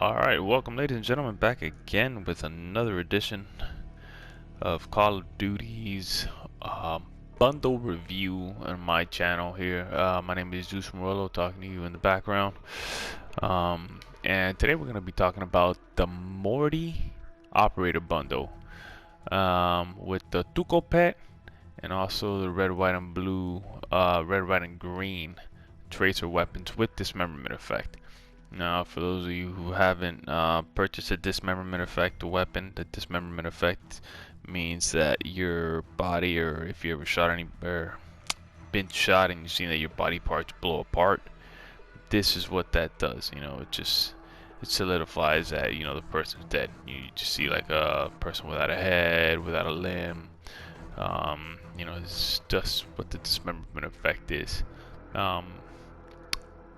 Alright, welcome ladies and gentlemen back again with another edition of Call of Duty's bundle review on my channel here. My name is Juice Morello, talking to you in the background. And today we're going to be talking about the Morte Operator Bundle with the Tuco Pet and also the red, white, and blue, red, white, and green tracer weapons with dismemberment effect. Now, for those of you who haven't purchased a dismemberment effect weapon, the dismemberment effect means that your body, or if you ever shot any or been shot and you've seen that your body parts blow apart, this is what that does. You know, it solidifies that the person's dead. You just see like a person without a head, without a limb. This is just what the dismemberment effect is.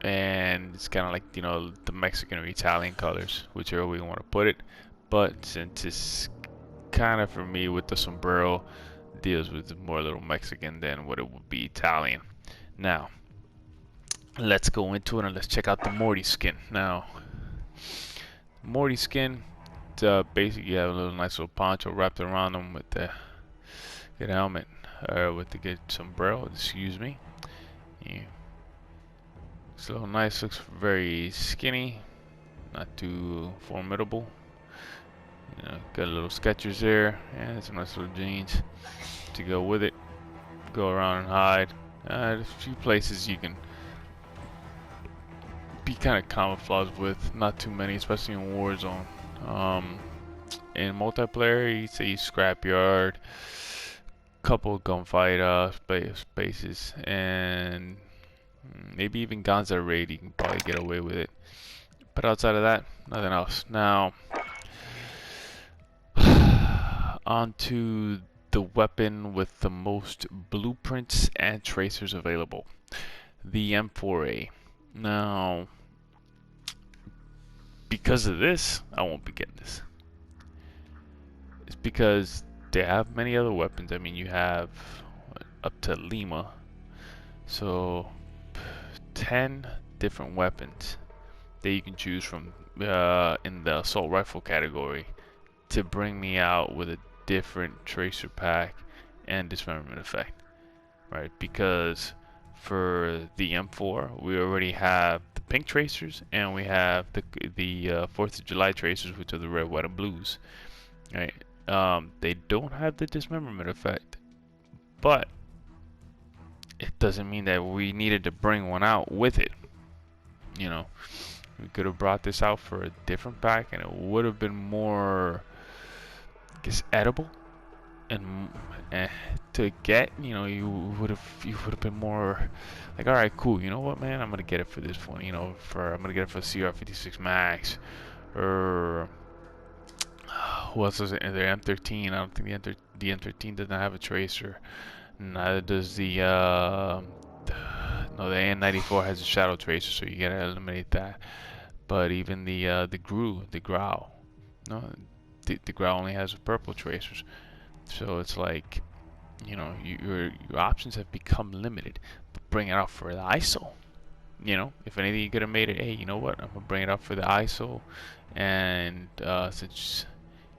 And it's kind of like the Mexican or Italian colors, whichever way you want to put it. But since it's kind of, for me, with the sombrero, deals with more a little Mexican than what it would be Italian. Now let's go into it and let's check out the Morte skin. Now, Morte skin, basically you have a little nice little poncho wrapped around them with the good helmet, with the good sombrero. Excuse me. Yeah. It's a little nice, looks very skinny, not too formidable. Got a little Skechers there, and some nice little jeans to go with it. Go around and hide. There's a few places you can be kind of camouflaged with, not too many, especially in Warzone. In multiplayer, you see scrapyard, couple gunfight spaces, and maybe even Gonza raid, you can probably get away with it. But outside of that, nothing else. Now, onto the weapon with the most blueprints and tracers available, the M4A. Now, because of this, I won't be getting this. It's because they have many other weapons. I mean, you have up to Lima, so 10 different weapons that you can choose from in the assault rifle category to bring me out with a different tracer pack and dismemberment effect, right? Because for the M4 we already have the pink tracers and we have the 4th of July tracers, which are the red, white, and blues, right? They don't have the dismemberment effect, but it doesn't mean that we needed to bring one out with it. We could have brought this out for a different pack and it would have been more, I guess, edible and to get. You would have been more like, all right, cool, you know what, man, I'm gonna get it for this one. I'm gonna get it for CR56 Max, or who else is it? The M13. I don't think the M13 doesn't have a tracer. Neither does the no, the AN94 has a shadow tracer, so you gotta eliminate that. But even the Grau, no, the Grau only has purple tracers. So it's like, your options have become limited. But bring it out for the ISO. If anything, you could have made it. Hey, you know what? I'm gonna bring it out for the ISO, and since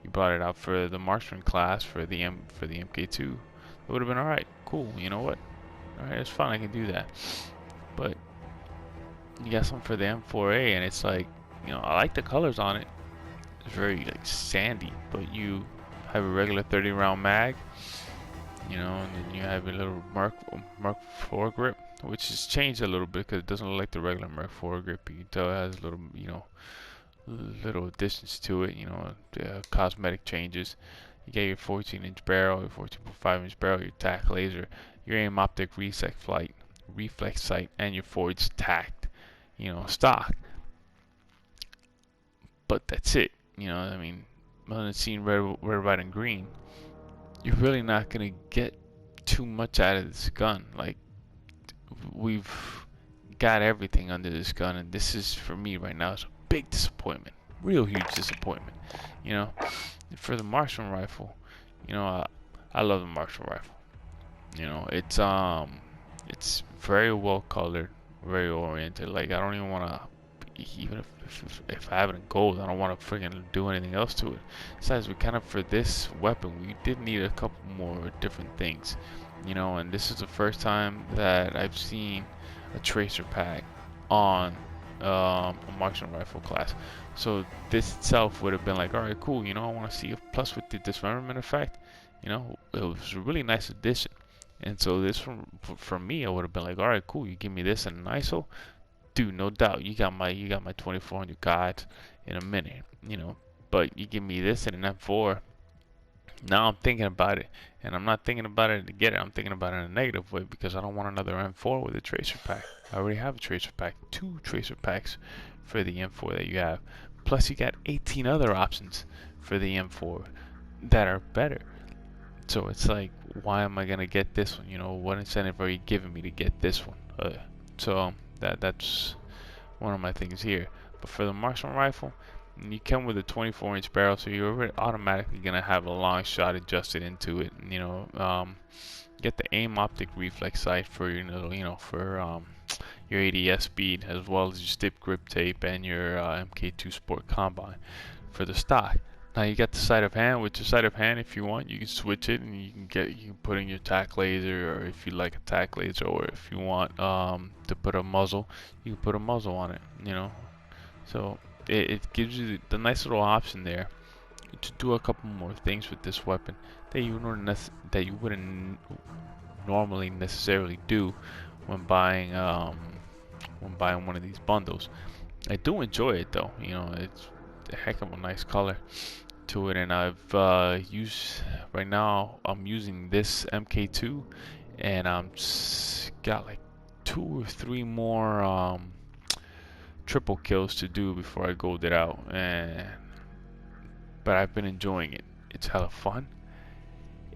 you brought it out for the marksman class for the MK2. It would have been alright, cool, you know what? Alright, it's fine, I can do that. But you got something for the M4A, and it's like, I like the colors on it. It's very like sandy, but you have a regular 30 round mag, and then you have a little Mark IV grip, which has changed a little bit because it doesn't look like the regular Mark IV grip. You can tell it has a little, little additions to it, cosmetic changes. You get your 14-inch barrel, your 14.5-inch barrel, your tack laser, your aim optic reflex sight, and your forged tacked, stock. But that's it. I mean, other than seeing red, white, and green, you're really not gonna get too much out of this gun. Like, we've got everything under this gun, and this is, for me right now, is a big disappointment. Real huge disappointment. For the marksman rifle, I love the marksman rifle. It's very well colored, very oriented. Like, I don't even want to even if I have it in gold, I don't want to freaking do anything else to it. Besides, we kind of, for this weapon, we did need a couple more different things, you know. And this is the first time that I've seen a tracer pack on a marksman rifle class. So this itself would have been like, all right, cool, you know, I want to see it. Plus with the dismemberment effect, you know, it was a really nice addition. And so this, from me, I would have been like, all right, cool, you give me this and an ISO, dude, no doubt, you got my 2400 COD in a minute, you know. But you give me this and an M4. Now I'm thinking about it, and I'm not thinking about it to get it. I'm thinking about it in a negative way, because I don't want another M4 with a tracer pack. I already have a tracer pack, 2 tracer packs for the M4 that you have. Plus, you got 18 other options for the M4 that are better. So it's like, why am I gonna get this one? You know, what incentive are you giving me to get this one? So that's one of my things here. But for the marksman rifle, you come with a 24-inch barrel, so you're already automatically gonna have a long shot adjusted into it. You know, get the aim optic reflex sight for your for your ADS speed, as well as your stiff grip tape and your MK2 Sport Combine for the stock. Now you got the sleight of hand. With your sleight of hand, if you want, you can switch it, and you can put in your tack laser, or if you like a tack laser, or if you want to put a muzzle, you can put a muzzle on it. You know, so it gives you the nice little option there to do a couple more things with this weapon that you wouldn't normally necessarily do when buying one of these bundles. I do enjoy it though. You know, it's a heck of a nice color to it, and I've used, right now I'm using this MK2, and I'm got like 2 or 3 more triple kills to do before I gold it out, but I've been enjoying it. It's hella fun.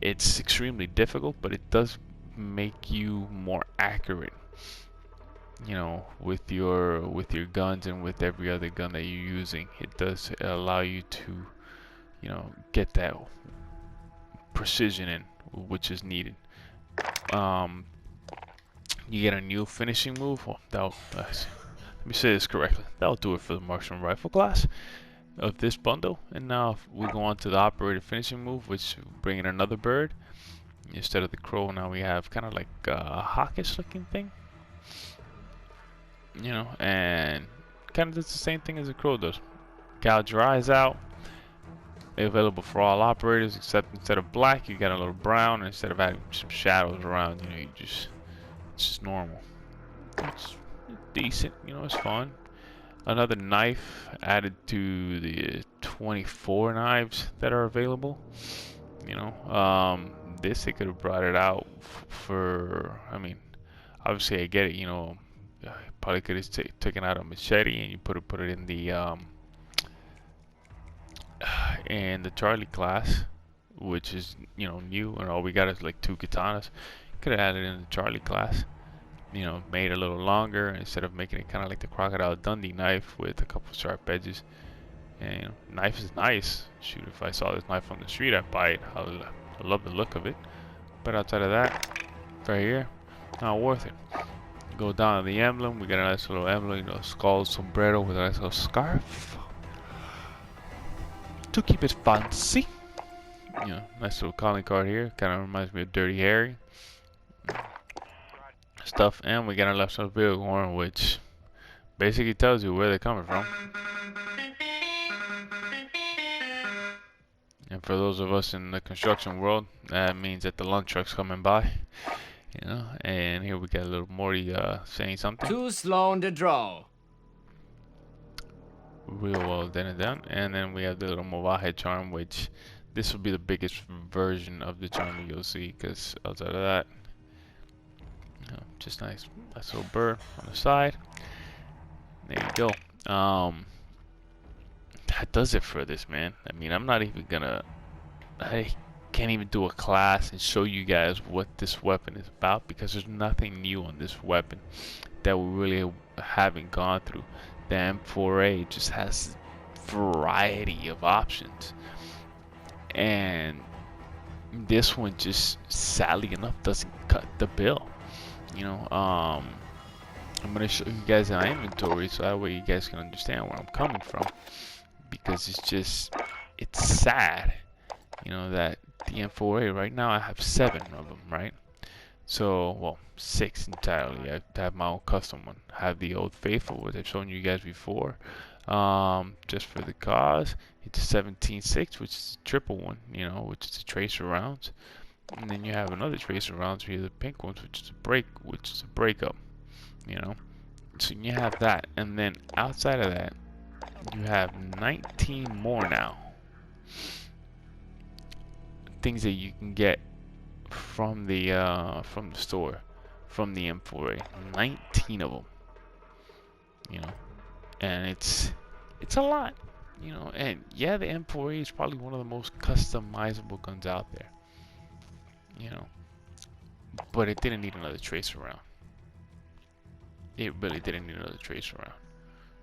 It's extremely difficult, but it does make you more accurate, you know, with your guns and with every other gun that you're using. It does allow you to, you know, get that precision in, which is needed. You get a new finishing move. Well, let me say this correctly. That'll do it for the marksman rifle class of this bundle. And now we go on to the operator finishing move, which bring in another bird. Instead of the crow, now we have kind of like a hawkish looking thing, you know, and kind of does the same thing as the crow does. Gouge your eyes out. Available for all operators, except instead of black, you got a little brown, and instead of having some shadows around, you know, it's just normal. It's decent, you know, it's fun. Another knife added to the 24 knives that are available. You know, this, they could have brought it out for, I mean, obviously I get it, you know, probably could have taken out a machete and you put it in the Charlie class, which is, you know, new, and all we got is like 2 katanas. Could have added in the Charlie class, you know, made it a little longer instead of making it kind of like the Crocodile Dundee knife with a couple sharp edges. And, you know, knife is nice. Shoot, if I saw this knife on the street, I'd buy it. I love the look of it. But outside of that, right here, not worth it. Go down to the emblem. We got a nice little emblem, you know, skull, sombrero with a nice little scarf to keep it fancy. You know, nice little calling card here. Kind of reminds me of Dirty Harry stuff. And we got our left side vehicle horn, which basically tells you where they're coming from. And for those of us in the construction world, that means that the lunch truck's coming by. You know, and here we got a little Morty saying something. Too slow on the draw. Real well done. And then we have the little Movaje charm, which this will be the biggest version of the charm you'll see, because outside of that, you know, just nice little bird on the side. There you go. That does it for this, man. I mean, I'm not even gonna, I can't even do a class and show you guys what this weapon is about, because there's nothing new on this weapon that we really haven't gone through. The M4A just has variety of options, and this one just, sadly enough, doesn't cut the bill. You know, I'm gonna show you guys my inventory so that way you guys can understand where I'm coming from, because it's sad, you know, that the M4A right now I have 7 of them, right? So, well, 6 entirely. I have my own custom one. I have the Old Faithful, which I've shown you guys before. Just for the cause, it's a 17.6, which is a triple one, you know, which is a tracer rounds. And then you have another tracer rounds here, the pink ones, which is a breakup, you know. So you have that, and then outside of that, you have 19 more now. Things that you can get from the store, from the M4A. 19 of them, you know, and it's a lot, you know. And yeah, the M4A is probably one of the most customizable guns out there, you know, but it didn't need another tracer round. It really didn't need another tracer round.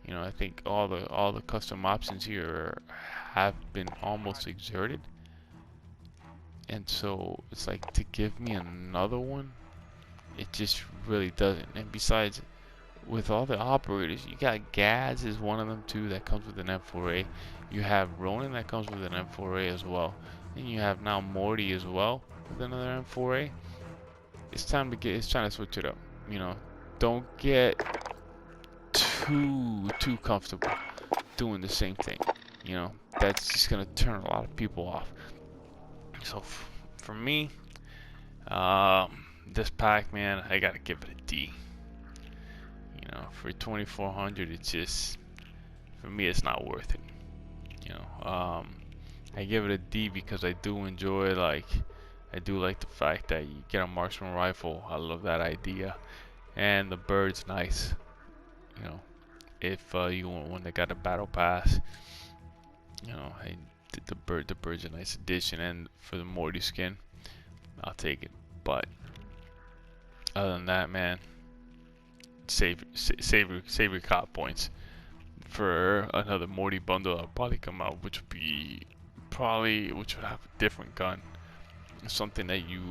You know, I think all the custom options here have been almost exerted, and so it's like to give me another one, it just really doesn't. And besides, with all the operators, you got Gaz is one of them too that comes with an M4A. You have Ronin that comes with an M4A as well, and you have now Morte as well with another M4A. It's time to switch it up. You know, don't get too comfortable doing the same thing. You know, that's just gonna turn a lot of people off. So for me, this pack, man, I gotta give it a D. You know, for 2400, it's just, for me, it's not worth it. You know, I give it a D because I do enjoy, I do like the fact that you get a marksman rifle. I love that idea, and the bird's nice. You know, if you want one that got a battle pass, you know, the bird's a nice addition, and for the Morty skin, I'll take it. But other than that, man, save your COD points for another Morty bundle that'll probably come out, which would have a different gun, something that you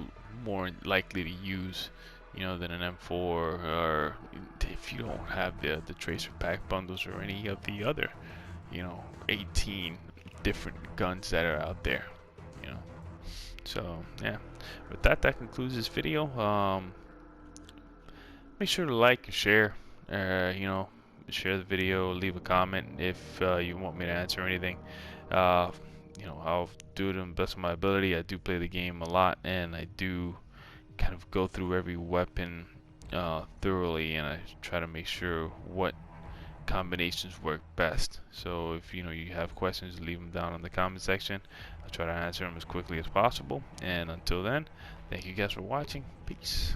more likely to use, you know, than an M4, or if you don't have the tracer pack bundles or any of the other, you know, 18 different guns that are out there, you know. So yeah, with that concludes this video. Make sure to like and share, you know, share the video, leave a comment if you want me to answer anything. You know, I'll do it to the best of my ability. I do play the game a lot, and I do kind of go through every weapon thoroughly, and I try to make sure what combinations work best. So if you know you have questions, leave them down in the comment section. I'll try to answer them as quickly as possible. And until then, thank you guys for watching. Peace.